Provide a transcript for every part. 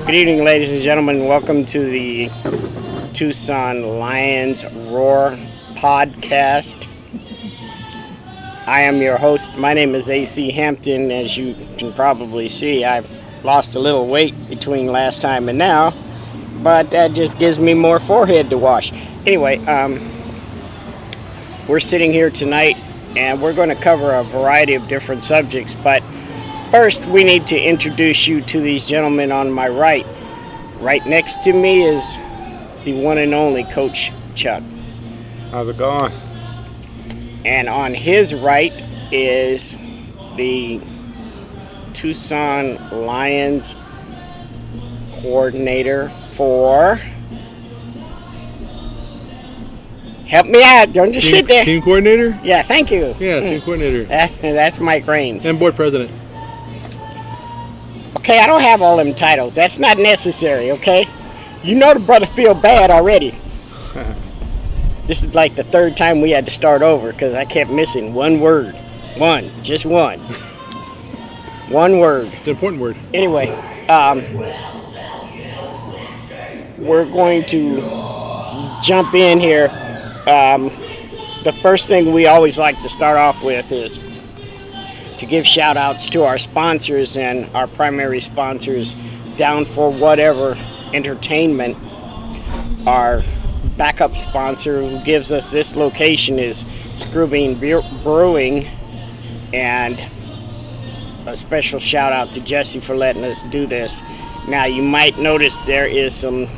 Good evening, ladies and gentlemen. Welcome to the Tucson Lions Roar podcast. I am your host. My name is AC Hampton. As you can probably see, I've lost a little weight between last time and now, but that just gives me more forehead to wash. Anyway, we're sitting here tonight and we're going to cover a variety of different subjects, but first, we need to introduce you to these gentlemen on my right. Right next to me is the one and only Coach Chuck. How's it going? And on his right is the Tucson Lions coordinator for... Help me out. Don't just sit there. Team coordinator? Yeah, thank you. Yeah, team coordinator. That's Mike Raines. And board president. Okay, I don't have all them titles. That's not necessary, okay? You know the brother feel bad already. This is like the third time we had to start over because I kept missing one word. Just one. One word. It's an important word. Anyway, we're going to jump in here. The first thing we always like to start off with is to give shout outs to our sponsors, and our primary sponsors, Down for Whatever Entertainment. Our backup sponsor who gives us this location is Screwbean Brewing, and a special shout out to Jesse for letting us do this. Now you might notice there is some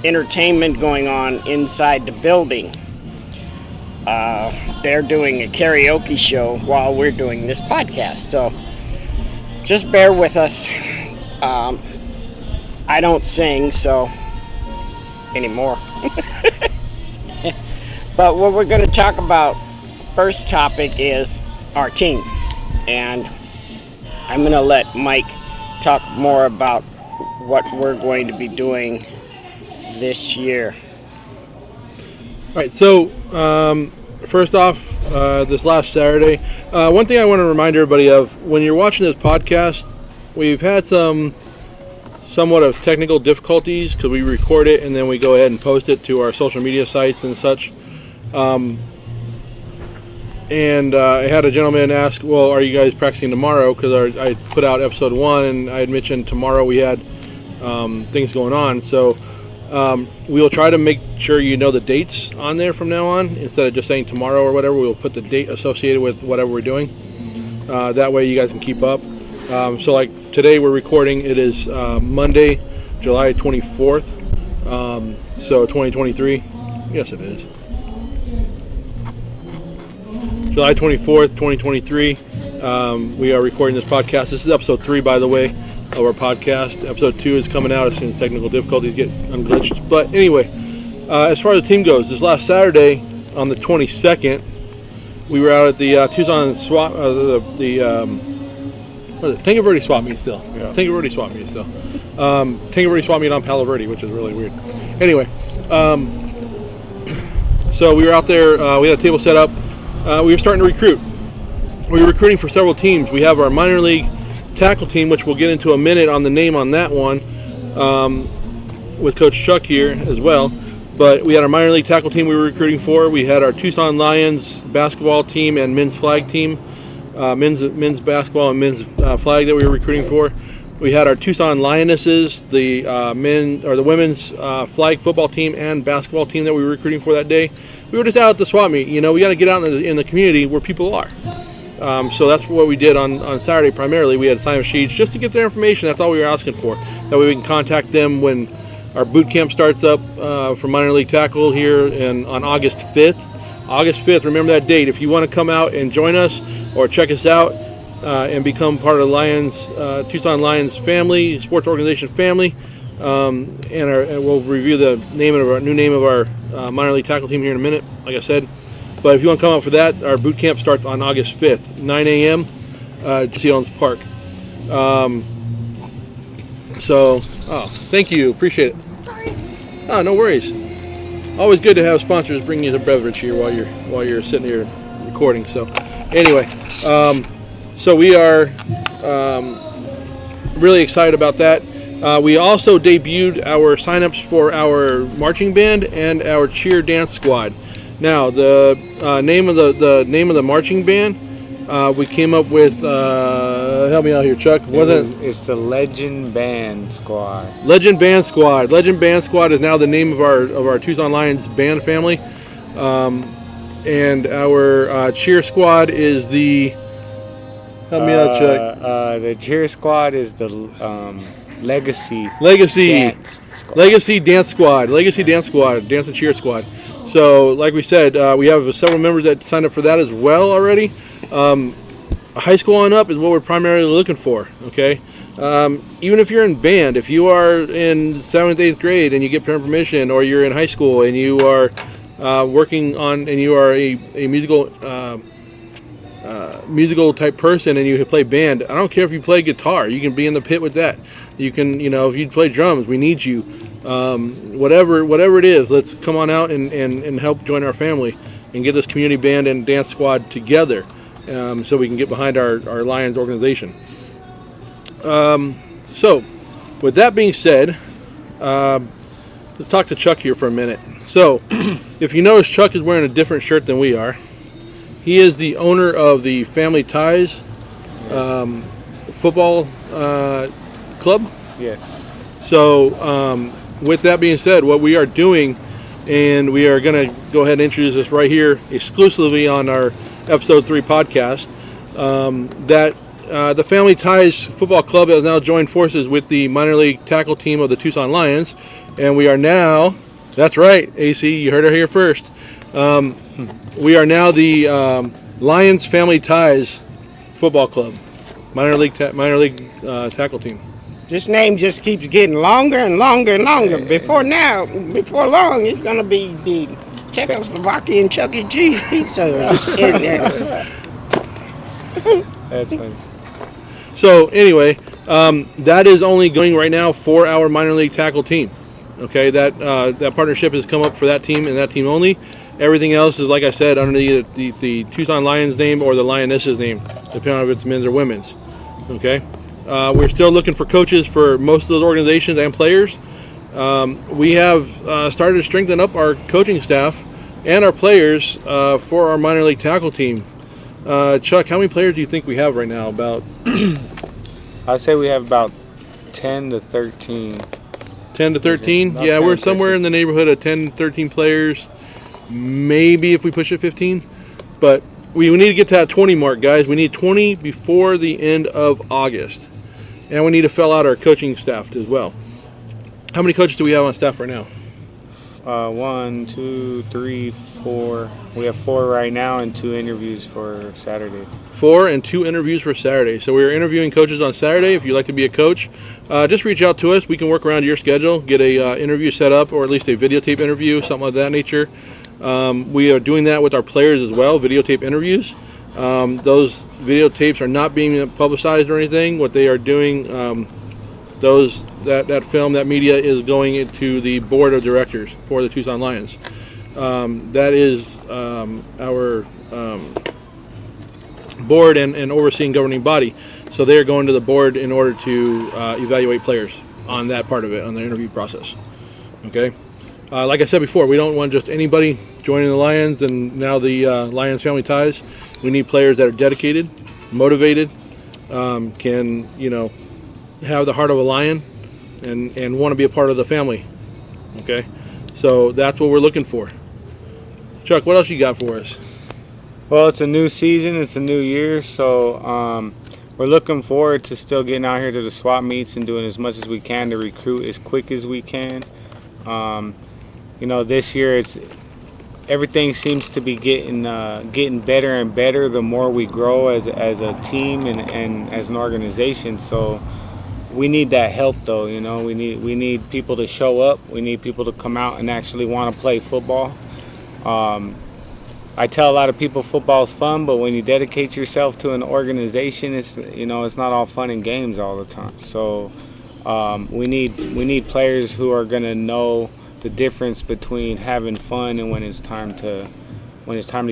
entertainment going on inside the building. They're doing a karaoke show while we're doing this podcast, so just bear with us. I don't sing so anymore. But what we're going to talk about, first topic, is our team, and I'm going to let Mike talk more about what we're going to be doing this year. All right, so first off, this last Saturday, one thing I want to remind everybody of, when you're watching this podcast, we've had somewhat of technical difficulties because we record it and then we go ahead and post it to our social media sites and such. And I had a gentleman ask, well, are you guys practicing tomorrow? Because I put out episode 1 and I had mentioned tomorrow we had things going on. So we'll try to make sure you know the dates on there from now on. Instead of just saying tomorrow or whatever, we'll put the date associated with whatever we're doing. That way you guys can keep up. So like today we're recording, it is Monday, July 24th. So 2023. Yes, it is. July 24th, 2023. We are recording this podcast. This is episode 3, by the way, of our podcast. Episode 2 is coming out as soon as technical difficulties get unglitched. But anyway, as far as the team goes, this last Saturday on the 22nd, we were out at the Tucson swap, Tango Verde swap meet still. Yeah. Tango Verde swap meet still. Tango Verde swap meet on Palo Verde, which is really weird. Anyway, so we were out there. We had a table set up. We were starting to recruit. We were recruiting for several teams. We have our minor league tackle team, which we'll get into a minute on the name on that one, with Coach Chuck here as well. But we had our minor league tackle team we were recruiting for. We had our Tucson Lions basketball team and men's flag team, men's basketball and men's flag that we were recruiting for. We had our Tucson Lionesses, the women's flag football team and basketball team that we were recruiting for that day. We were just out at the swap meet. You know, we got to get out in the community where people are. So that's what we did on Saturday primarily. We had sign-up sheets just to get their information. That's all we were asking for. That way we can contact them when our boot camp starts up for minor league tackle here on August 5th. August 5th, remember that date. If you want to come out and join us or check us out and become part of the Tucson Lions family, sports organization family, and we'll review the new name of our minor league tackle team here in a minute, like I said. But if you want to come out for that, our boot camp starts on August 5th, 9 a.m., Jesse Owens Park. Thank you. Appreciate it. Sorry. Oh, no worries. Always good to have sponsors bring you the beverage here while you're sitting here recording. So, anyway, so we are really excited about that. We also debuted our signups for our marching band and our cheer dance squad. Now, the name of the marching band, we came up with. Help me out here, Chuck. It's the Legend Band Squad. Legend Band Squad. Legend Band Squad is now the name of our Tucson Lions band family, and our cheer squad is the. Help me out, Chuck. The cheer squad is the Legacy Dance Squad. Legacy Dance Squad. Legacy Dance Squad. Dance and Cheer Squad. So, like we said, we have several members that signed up for that as well already. High school on up is what we're primarily looking for. Okay. Even if you're in band, if you are in 7th, 8th grade and you get parent permission, or you're in high school and you are working on, and you are a musical type person and you play band, I don't care if you play guitar, you can be in the pit with that. You can, if you play drums, we need you. Whatever it is, let's come on out and help join our family and get this community band and dance squad together, so we can get behind our Lions organization. So with that being said, let's talk to Chuck here for a minute. So if you notice, Chuck is wearing a different shirt than we are. He is the owner of the Family Ties football club. Yes. So with that being said, what we are doing, and we are going to go ahead and introduce this right here exclusively on our episode 3 podcast, that the Family Ties football club has now joined forces with the minor league tackle team of the Tucson Lions, and we are now, that's right, AC, you heard it here first, we are now the Lions Family Ties football club, minor league tackle team. This name just keeps getting longer and longer and longer. Before long, it's going to be the Czechoslovakian Chuck E. Cheese pizza. That's funny. So anyway, that is only going right now for our minor league tackle team. Okay, that partnership has come up for that team and that team only. Everything else is, like I said, under the Tucson Lions name or the Lionesses name, depending on if it's men's or women's. Okay. We're still looking for coaches for most of those organizations and players. We have started to strengthen up our coaching staff and our players for our minor league tackle team. Chuck, how many players do you think we have right now? About I'd say we have about 10 to 13. 10 to 13? About Yeah, 10, we're somewhere 13. in the neighborhood of 10, 13 players. Maybe if we push it 15. But we need to get to that 20 mark, guys. We need 20 before the end of August. And we need to fill out our coaching staff as well. How many coaches do we have on staff right now? 1, 2, 3, 4. We have 4 right now and 2 interviews for Saturday. 4 and 2 interviews for Saturday. So we're interviewing coaches on Saturday. If you'd like to be a coach, just reach out to us. We can work around your schedule, get a interview set up, or at least a videotape interview, something of that nature. We are doing that with our players as well, videotape interviews. Those videotapes are not being publicized or anything. What they are doing, that film, that media is going into the board of directors for the Tucson Lions. That is our board and overseeing governing body. So they are going to the board in order to evaluate players on that part of it, on the interview process. Okay. Like I said before, we don't want just anybody joining the Lions and now the Lions Family Ties. We need players that are dedicated, motivated, can have the heart of a lion, and want to be a part of the family. Okay, so that's what we're looking for. Chuck, what else you got for us? Well, it's a new season. It's a new year. So we're looking forward to still getting out here to the swap meets and doing as much as we can to recruit as quick as we can. This year everything seems to be getting better and better the more we grow as a team and as an organization. So we need that help, though. We need people to show up. We need people to come out and actually want to play football. I tell a lot of people football is fun, but when you dedicate yourself to an organization, it's not all fun and games all the time. So we need players who are going to know the difference between having fun and when it's time to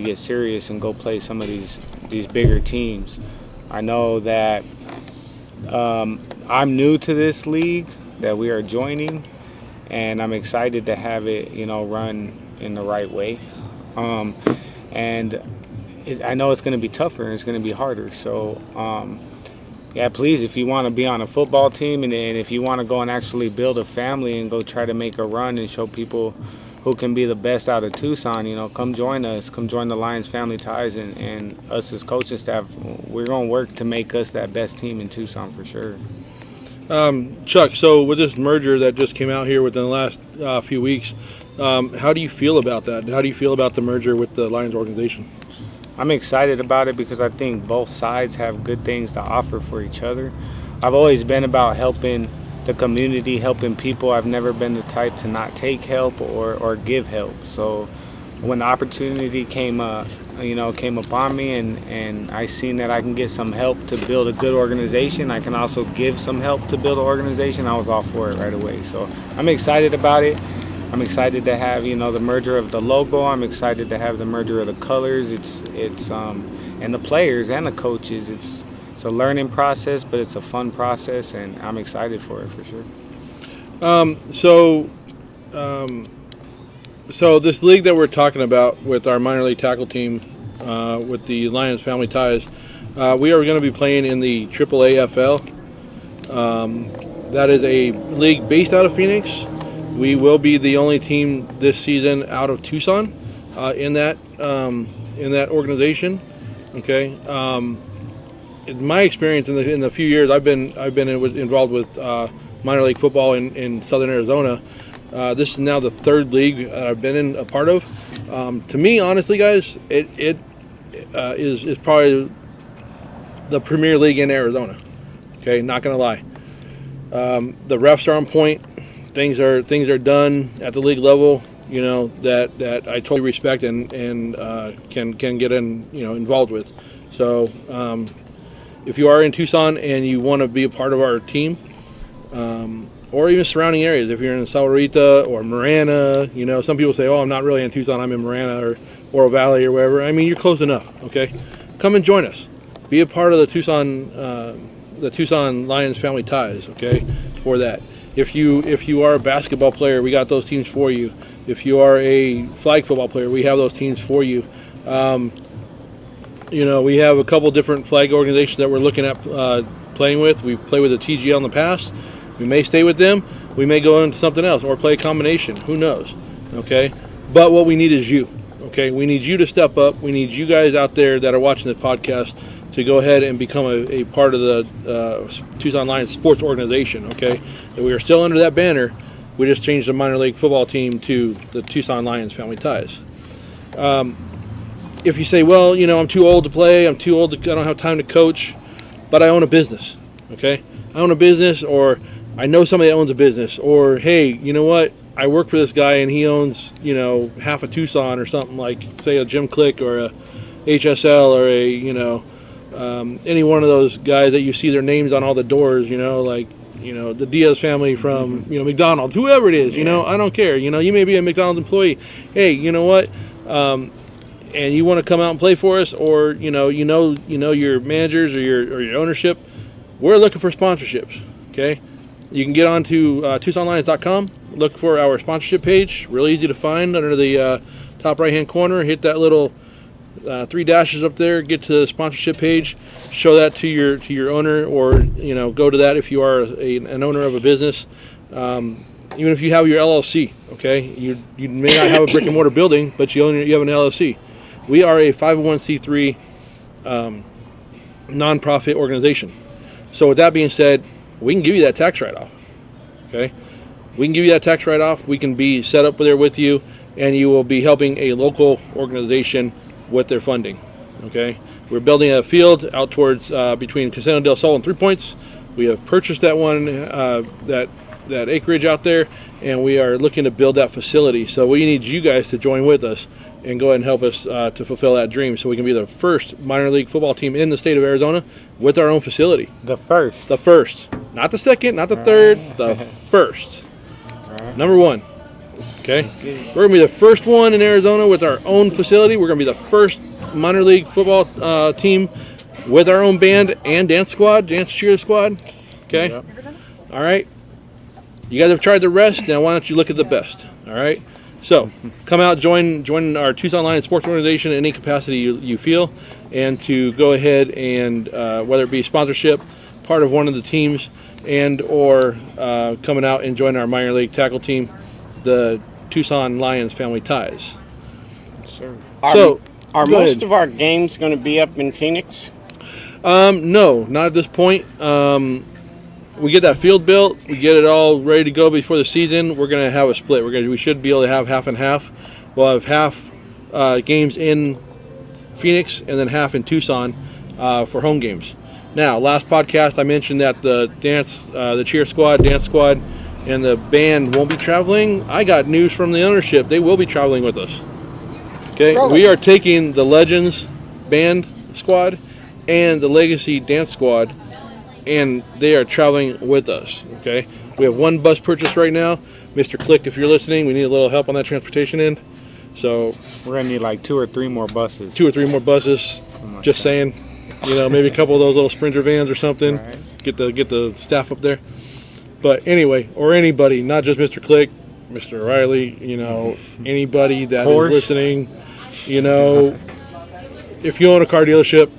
get serious and go play some of these bigger teams. I know that I'm new to this league that we are joining, and I'm excited to have it, run in the right way. And I know it's going to be tougher and it's going to be harder. So, yeah, please, if you want to be on a football team and if you want to go and actually build a family and go try to make a run and show people who can be the best out of Tucson, come join us. Come join the Lions Family Ties, and us as coaching staff, we're going to work to make us that best team in Tucson for sure. Chuck, so with this merger that just came out here within the last few weeks, how do you feel about that? How do you feel about the merger with the Lions organization? I'm excited about it because I think both sides have good things to offer for each other. I've always been about helping the community, helping people. I've never been the type to not take help or give help. So when the opportunity came upon me and I seen that I can get some help to build a good organization, I can also give some help to build an organization, I was all for it right away. So I'm excited about it. I'm excited to have, the merger of the logo. I'm excited to have the merger of the colors. It's and the players and the coaches. It's a learning process, but it's a fun process, and I'm excited for it for sure. So this league that we're talking about with our minor league tackle team, with the Lions Family Ties, we are going to be playing in the AAAFL. That is a league based out of Phoenix. We will be the only team this season out of Tucson in that organization. Okay. It's my experience in the few years I've been involved with minor league football in Southern Arizona. This is now the third league I've been a part of. To me, honestly, guys, it is probably the premier league in Arizona. Okay, not gonna lie. The refs are on point. Things are done at the league level. That I totally respect and can get involved with. So. If you are in Tucson and you want to be a part of our team, or even surrounding areas, if you're in Sahuarita or Marana, some people say, "Oh, I'm not really in Tucson. I'm in Marana or Oro Valley or wherever." I mean, you're close enough. Okay, come and join us. Be a part of the Tucson Lions Family Ties. Okay, for that. If you are a basketball player, we got those teams for you. If you are a flag football player, we have those teams for you. We have a couple different flag organizations that we're looking at playing with. We've played with the TGL in the past. We may stay with them. We may go into something else or play a combination. Who knows? Okay? But what we need is you. Okay? We need you to step up. We need you guys out there that are watching this podcast to go ahead and become a part of the Tucson Lions sports organization. Okay? And we are still under that banner. We just changed the minor league football team to the Tucson Lions Family Ties. If you say, well, I'm too old to play, I don't have time to coach, but I own a business, okay? I own a business, or I know somebody that owns a business, or, hey, you know what? I work for this guy and he owns, half of Tucson or something, like, say, a Jim Click or a HSL or any one of those guys that you see their names on all the doors, the Diaz family from, McDonald's, whoever it is, I don't care. You may be a McDonald's employee. Hey, you know what? And you want to come out and play for us, or your managers or your ownership, we're looking for sponsorships. Okay, you can get on to TucsonLions.com, look for our sponsorship page. Really easy to find under the top right hand corner. Hit that little 3 dashes up there. Get to the sponsorship page. Show that to your owner, or go to that if you are an owner of a business. Even if you have your LLC, okay, you may not have a brick and mortar building, but you have an LLC. We are a 501c3 nonprofit organization. So with that being said, we can give you that tax write-off. Okay, we can give you that tax write-off. We can be set up there with you, and you will be helping a local organization with their funding. Okay, we're building a field out towards between Casino del Sol and 3 Points. We have purchased that one, that acreage out there, and we are looking to build that facility. So we need you guys to join with us and go ahead and help us to fulfill that dream, so we can be the first minor league football team in the state of Arizona with our own facility. The first. Not the second, not the third, the first. Number one. Okay? We're going to be the first one in Arizona with our own facility. We're going to be the first minor league football team with our own band and dance cheer squad. Okay? Yep. All right? You guys have tried the rest, now why don't you look at the best? All right? So, come out, join our Tucson Lions sports organization in any capacity you feel, and to go ahead and, whether it be sponsorship, part of one of the teams, and or coming out and join our minor league tackle team, the Tucson Lions Family Ties. Sure. Are go most ahead. of our games going to be up in Phoenix? No, not at this point. We get that field built, we get it all ready to go before the season. We're going to have a split. We should be able to have half and half. We'll have half games in Phoenix and then half in Tucson for home games. Now, last podcast I mentioned that the cheer squad, dance squad, and the band won't be traveling. I got news from the ownership. They will be traveling with us. Okay, Really? we are taking the Legends band squad and the Legacy dance squad, and they are traveling with us. Okay, we have one bus purchased right now. Mr. Click, if you're listening, we need a little help on that transportation end. So We're gonna need like 2 or 3 more buses. 2 or 3 more buses. Just saying, maybe a couple of those little Sprinter vans or something. Right. Get the staff up there. But anyway, or anybody, not just Mr. Click, Mr. O'Reilly. Anybody that Porsche. is listening. If you own a car dealership,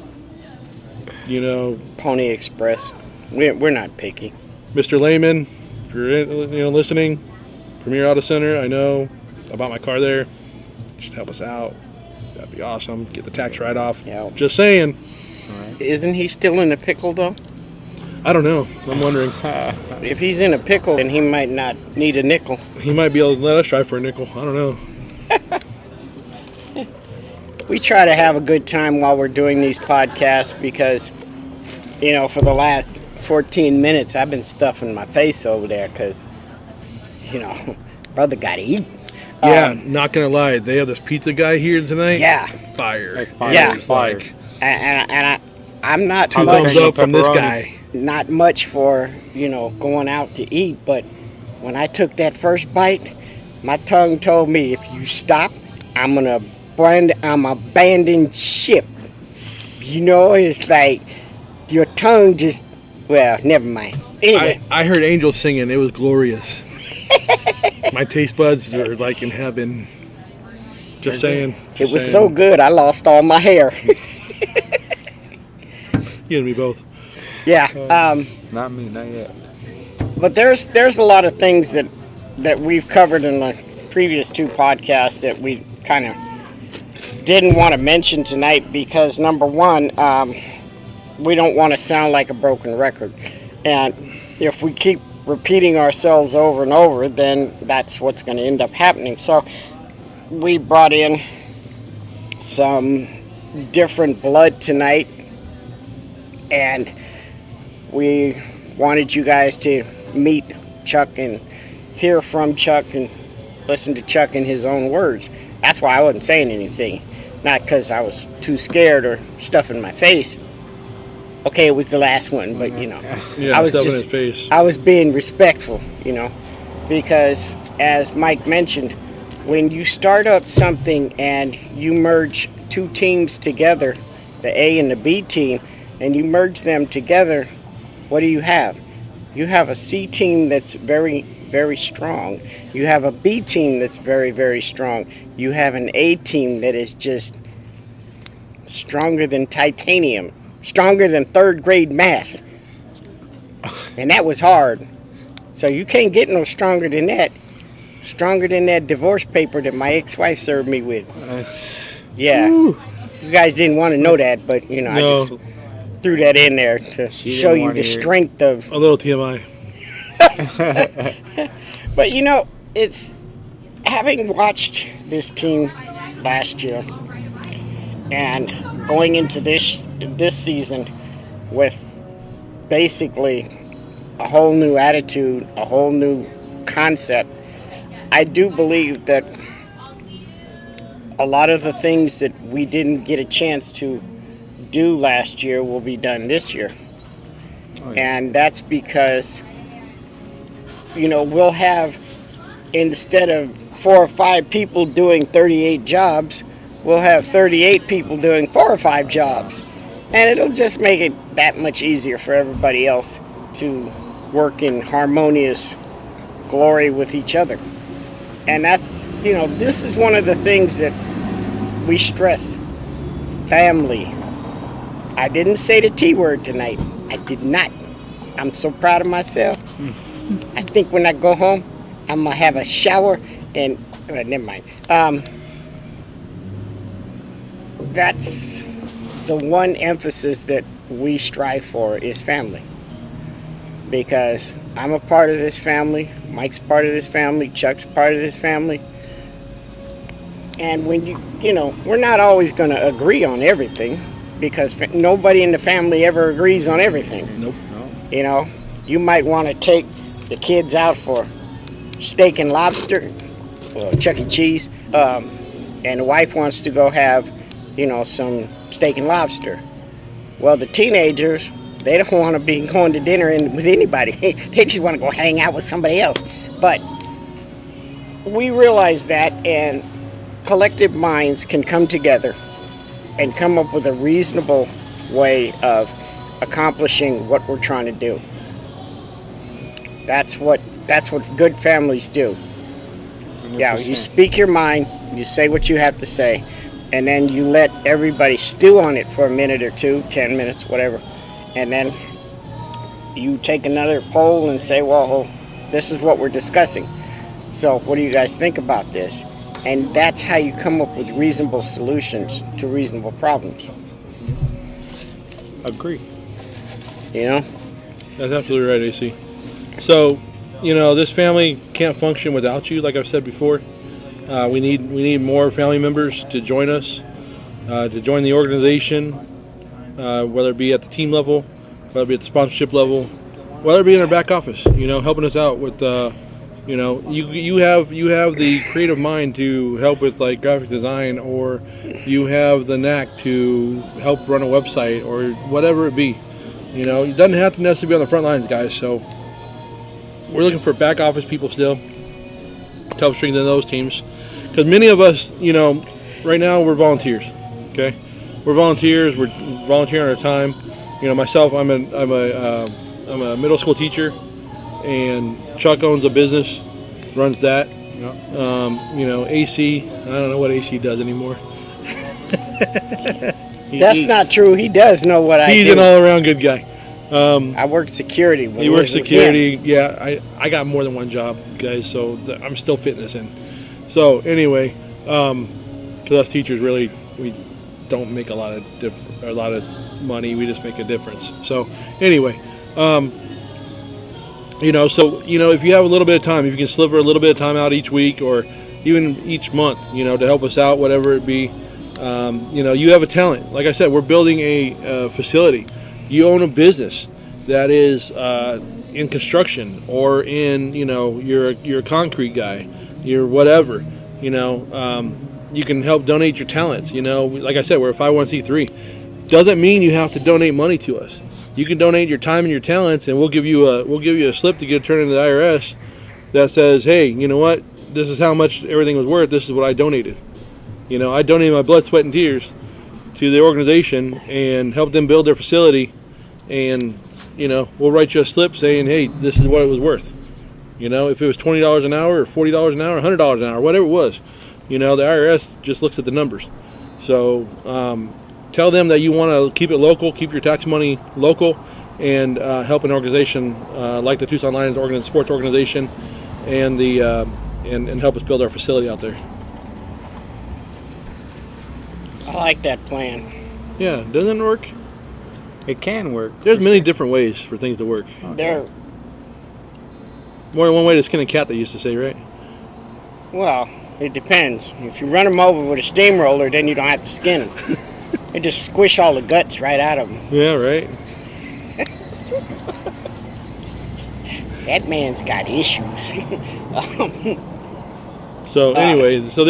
Pony Express. We're not picky. Mr. Lehman, if you're listening, Premier Auto Center, I know I bought my car there. You should help us out. That'd be awesome. Get the tax write-off. Yeah. Just saying. Isn't he still in a pickle though? I don't know. I'm wondering. If he's in a pickle, then he might not need a nickel. He might be able to let us try for a nickel. I don't know. We try to have a good time while we're doing these podcasts because, for the last 14 minutes, I've been stuffing my face over there because, brother got to eat. Yeah, not gonna lie. They have this pizza guy here tonight. Yeah. Fire. Like fire. Yeah. It's like And I'm not two much, thumbs up from this Pepperoni. guy. not much for, going out to eat, but when I took that first bite, my tongue told me, if you stop, I'm abandon ship. It's like your tongue just, well, never mind. Anyway, I heard angels singing. It was glorious. My taste buds are like in heaven. Just saying. it was so good I lost all my hair. You and me both. Yeah, Not me, not yet. but there's a lot of things that we've covered in the previous 2 podcasts that we kind of didn't want to mention tonight because, number one, we don't want to sound like a broken record. And if we keep repeating ourselves over and over, then that's what's going to end up happening. So we brought in some different blood tonight, and we wanted you guys to meet Chuck and hear from Chuck and listen to Chuck in his own words. That's why I wasn't saying anything. Not because I was too scared or stuffing my face. Okay, it was the last one, but Yeah, I was stuff in just, his face. I was being respectful, because as Mike mentioned, when you start up something and you merge 2 teams together, the A and the B team, and you merge them together, what do you have? You have a C team that's very, very strong. You have a B team that's very, very strong. You have an A team that is just stronger than titanium, stronger than 3rd grade math. And that was hard. So you can't get no stronger than that. Stronger than that divorce paper that my ex-wife served me with. Yeah. Woo. You guys didn't want to know that, but I No. just threw that in there to She show didn't you wanna the hear it. strength of. A little TMI. But it's having watched this team last year and going into this season with basically a whole new attitude, a whole new concept. I do believe that a lot of the things that we didn't get a chance to do last year will be done this year. Oh, yeah. And that's because, we'll have, instead of 4 or 5 people doing 38 jobs, we'll have 38 people doing 4 or 5 jobs. And it'll just make it that much easier for everybody else to work in harmonious glory with each other. And that's, this is one of the things that we stress. Family. I didn't say the T word tonight. I did not. I'm so proud of myself. I think when I go home, I'm going to have a shower and, never mind. That's the one emphasis that we strive for is family. Because I'm a part of this family, Mike's part of this family, Chuck's part of this family. And when we're not always going to agree on everything because nobody in the family ever agrees on everything. Nope. No. You might want to take the kids out for steak and lobster, or Chuck E. Cheese, and the wife wants to go have, some steak and lobster. Well, the teenagers, they don't want to be going to dinner with anybody. They just want to go hang out with somebody else. But we realize that, and collective minds can come together and come up with a reasonable way of accomplishing what we're trying to do. That's what good families do. 100%. Yeah, you speak your mind, you say what you have to say, and then you let everybody stew on it for a minute or two, 10 minutes, whatever. And then you take another poll and say, well, this is what we're discussing. So what do you guys think about this? And that's how you come up with reasonable solutions to reasonable problems. Agree. That's absolutely right, AC. So, this family can't function without you, like I've said before. We need more family members to join us, to join the organization, whether it be at the team level, whether it be at the sponsorship level, whether it be in our back office, helping us out with, you have the creative mind to help with like graphic design, or you have the knack to help run a website or whatever it be. It doesn't have to necessarily be on the front lines, guys. So we're looking for back office people still to help strengthen those teams. Because many of us, right now we're volunteers. Okay, we're volunteers. We're volunteering our time. Myself, I'm a middle school teacher, and Chuck owns a business, runs that. Yep. AC, I don't know what AC does anymore. That's not true. He does know what I do. He's an all-around good guy. I work security. He works security. Yeah, I got more than one job, guys, so I'm still fitting this in. So anyway, because us teachers really, we don't make a lot of money. We just make a difference. So anyway, if you have a little bit of time, if you can sliver a little bit of time out each week or even each month, to help us out, whatever it be. You have a talent. Like I said, we're building a facility. You own a business that is in construction, or in, you're a concrete guy, you're whatever. You can help donate your talents. Like I said, we're a 501c3. Doesn't mean you have to donate money to us. You can donate your time and your talents, and we'll give you a slip to get turned into the IRS that says, hey, you know what? This is how much everything was worth. This is what I donated. I donated my blood, sweat, and tears to the organization and helped them build their facility. And, we'll write you a slip saying, hey, this is what it was worth. If it was $20 an hour or $40 an hour, $100 an hour, whatever it was, the IRS just looks at the numbers. So tell them that you want to keep it local, keep your tax money local, and help an organization like the Tucson Lions sports organization, and and help us build our facility out there. I like that plan. Yeah, doesn't it work? It can work. There's many different ways for things to work. There. More than one way to skin a cat, they used to say, right? Well, it depends. If you run them over with a steamroller, then you don't have to skin them. They just squish all the guts right out of them. Yeah, right. That man's got issues. So anyway, so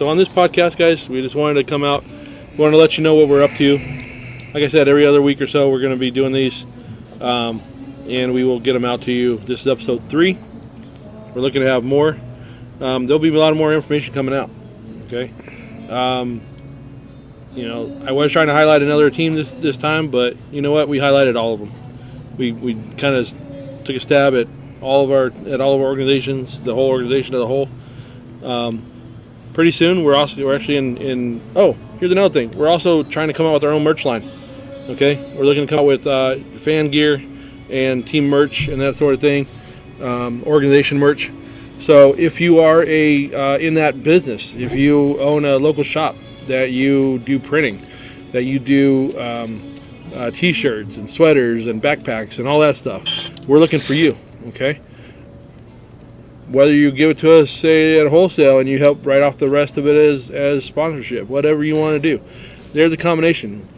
on this podcast, guys, we just wanted to come out. We wanted to let you know what we're up to. Like I said, every other week or so, we're going to be doing these, and we will get them out to you. This is episode 3. We're looking to have more. There'll be a lot more information coming out. Okay. You know, I was trying to highlight another team this time, but you know what? We highlighted all of them. We kind of took a stab at all of our organizations, the whole organization as a whole. Pretty soon, we're actually in. Oh, here's another thing. We're also trying to come out with our own merch line. Okay, we're looking to come out with fan gear and team merch and that sort of thing, organization merch. So if you are in that business, if you own a local shop that you do printing, that you do T-shirts and sweaters and backpacks and all that stuff, we're looking for you. Okay. Whether you give it to us, say at wholesale, and you help write off the rest of it as sponsorship, whatever you want to do, there's a combination.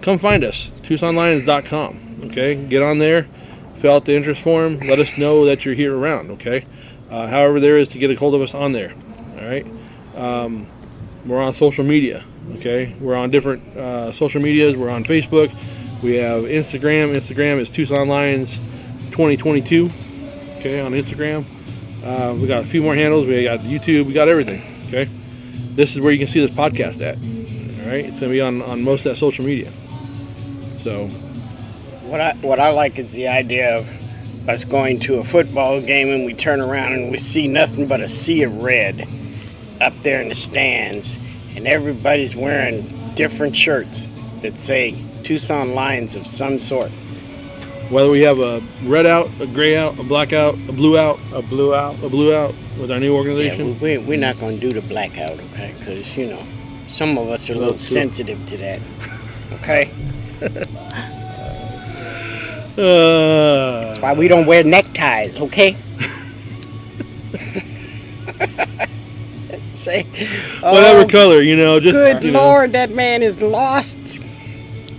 Come find us, TucsonLions.com. Okay, get on there, fill out the interest form, let us know that you're here around. Okay, however there is to get a hold of us on there. All right, we're on social media. Okay, we're on different social medias. We're on Facebook. We have Instagram. Instagram is Tucson Lions 2022. Okay, on Instagram. We got a few more handles. We got YouTube. We got everything. Okay, this is where you can see this podcast at. All right, it's gonna be on most of that social media. So, what I like is the idea of us going to a football game and we turn around and we see nothing but a sea of red up there in the stands, and everybody's wearing different shirts that say Tucson Lions of some sort. Whether we have a red out, a gray out, a black out, a blue out, A blue out. with our new organization. Yeah, we're not going to do the blackout, okay? Because, you know, some of us are a little sensitive to that, okay? That's why we don't wear neckties, okay? Say, Whatever color, you know, just good you Lord, that man is lost.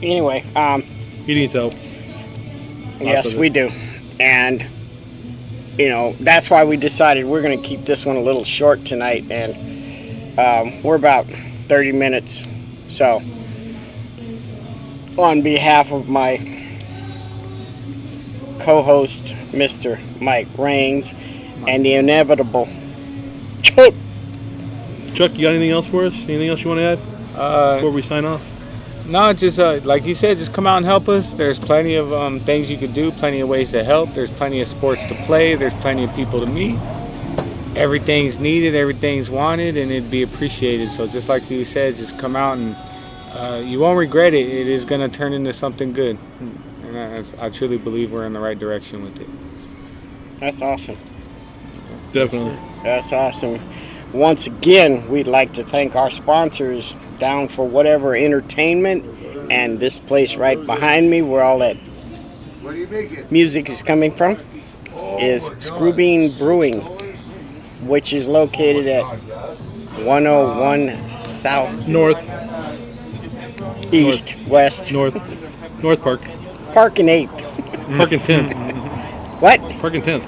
Anyway, he needs help. yes, we do. And, you know, that's why we decided we're going to keep this one a little short tonight. And we're about 30 minutes. So, on behalf of my co-host, Mr. Mike Rains, and the inevitable Chuck. Chuck, you got anything else for us? Anything else you want to add before we sign off? No, just like you said, just come out and help us. There's plenty of things you could do, plenty of ways to help. There's plenty of sports to play. There's plenty of people to meet. Everything's needed, everything's wanted, and it'd be appreciated. So just like you said, just come out and you won't regret it. It is going to turn into something good. And I truly believe we're in the right direction with it. That's awesome. Definitely. That's awesome. Once again, we'd like to thank our sponsors, Down for Whatever Entertainment, and this place right behind me where all that music is coming from is Screwbean Brewing, which is located at 101 South North East West North Park. Park and 8th. Park and 10th. What? Park and 10th.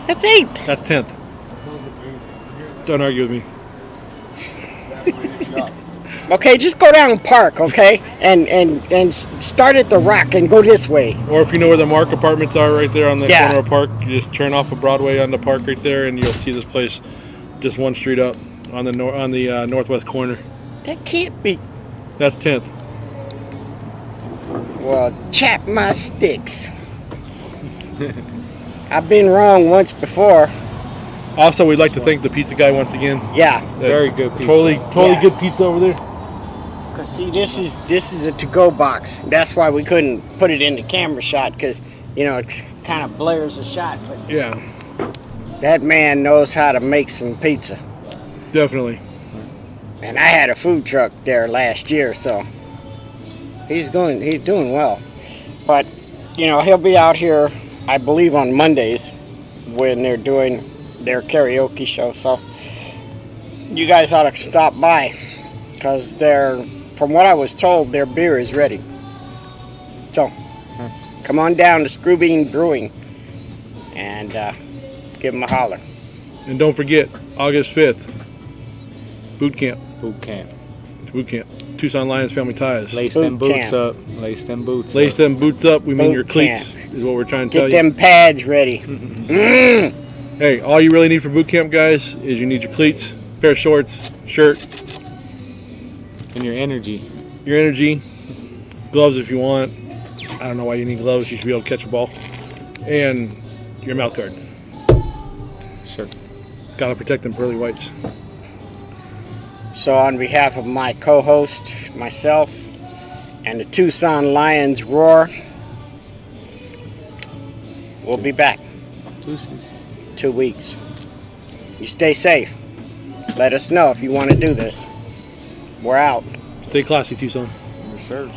That's 8th. That's 10th. Don't argue with me. Okay, just go down Park, okay, and start at the Rock and go this way. Or if you know where the Mark Apartments are, right there on the Yeah. corner of Park, you just turn off of Broadway on the Park right there, and you'll see this place just one street up on the northwest corner. That can't be. That's 10th. Well, chap my sticks. I've been wrong once before. Also, we'd like to thank the pizza guy once again. Yeah. Very good pizza. Totally Yeah. good pizza over there. Cause see, this is a to-go box. That's why we couldn't put it in the camera shot, cause you know it kind of blurs the shot. But Yeah, that man knows how to make some pizza, definitely. and I had a food truck there last year, so he's doing well. But you know he'll be out here, I believe, on Mondays when they're doing their karaoke show. So you guys ought to stop by, cause from what I was told, their beer is ready. So come on down to Screwbean Brewing and give them a holler. And don't forget, August 5th, boot camp. Boot camp. Boot camp. Tucson Lions Family Ties. Lace Boot them boots camp. up. Lace them boots Lace up. them boots up. We mean Boot your cleats is what we're trying to tell Get you. them pads ready. Hey, all you really need for boot camp, guys, is you need your cleats, pair of shorts, shirt, And your energy. Your energy, gloves if you want. I don't know why you need gloves. You should be able to catch a ball. And your mouth guard. Sure. Got to protect them pearly whites. So on behalf of my co-host, myself, and the Tucson Lions Roar, we'll be back. Deuces. 2 weeks. You stay safe. Let us know if you want to do this. We're out. Stay classy, Tucson. Sure.